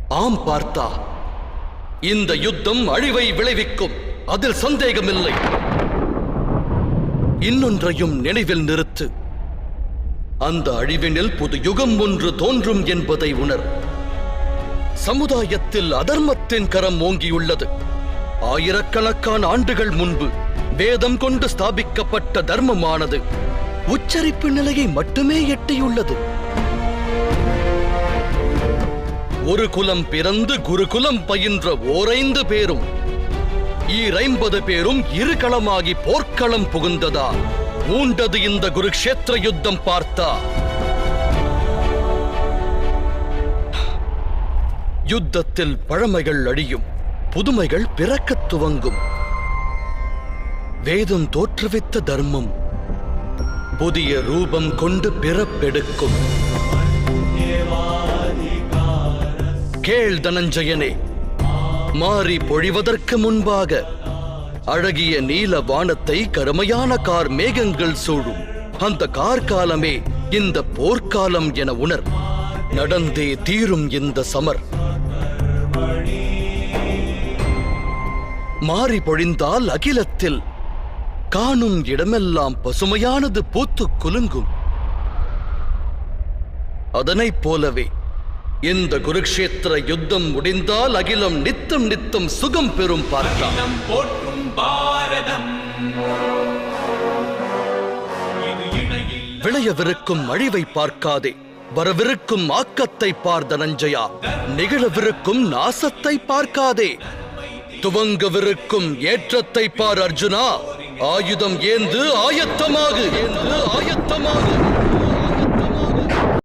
ஆம் பார்த்தா, இந்த யுத்தம் அழிவை விளைவிக்கும், அதில் சந்தேகமில்லை. இன்னொன்றையும் நினைவில் நிறுத்து. அந்த அழிவினில் புது யுகம் ஒன்று தோன்றும் என்பதை உணர். சமுதாயத்தில் அதர்மத்தின் கரம் ஓங்கியுள்ளது. ஆயிரக்கணக்கான ஆண்டுகள் முன்பு வேதம் கொண்டு ஸ்தாபிக்கப்பட்ட தர்மமானது உச்சரிப்பு நிலையை மட்டுமே எட்டியுள்ளது. ஒரு குலம் பிறந்து குருகுலம் பயின்ற ஓரைந்து பேரும் 50 பேரும் இருகளமாகி போர்க்களம் புகுந்ததா மூண்டது இந்த குருக்ஷேத்திர யுத்தம் பார்த்தா. யுத்தத்தில் பழமைகள் அழியும், புதுமைகள் பிறக்கத் துவங்கும். வேதம் தோற்றுவித்த தர்மம் புதிய ரூபம் கொண்டு பிறப்பெடுக்கும். கேள் தனஞ்சயனே, மாறி பொழிவதற்கு முன்பாக அழகிய நீல வானத்தை கருமையான கார் மேகங்கள் சூழும். அந்த கார்காலமே இந்த போர்க்காலம் என உணர். நடந்தே தீரும் இந்த சமர். மாறி பொழிந்தால் அகிலத்தில் காணும் இடமெல்லாம் பசுமையானது பூத்துக் குலுங்கும். அதனைப் போலவே இந்த குருக்ஷேத்திர யுத்தம் முடிந்தால் அகிலம் நித்தம் நித்தம் சுகம் பெறும் பார்த்தா. விளையவிருக்கும் அழிவை பார்க்காதே, வரவிருக்கும் ஆக்கத்தை பார் தனஞ்சயா. நிகழவிருக்கும் நாசத்தை பார்க்காதே, துவங்கவிருக்கும் ஏற்றத்தை பார் அர்ஜுனா. ஆயுதம் ஏந்து ஆயத்தமாகு.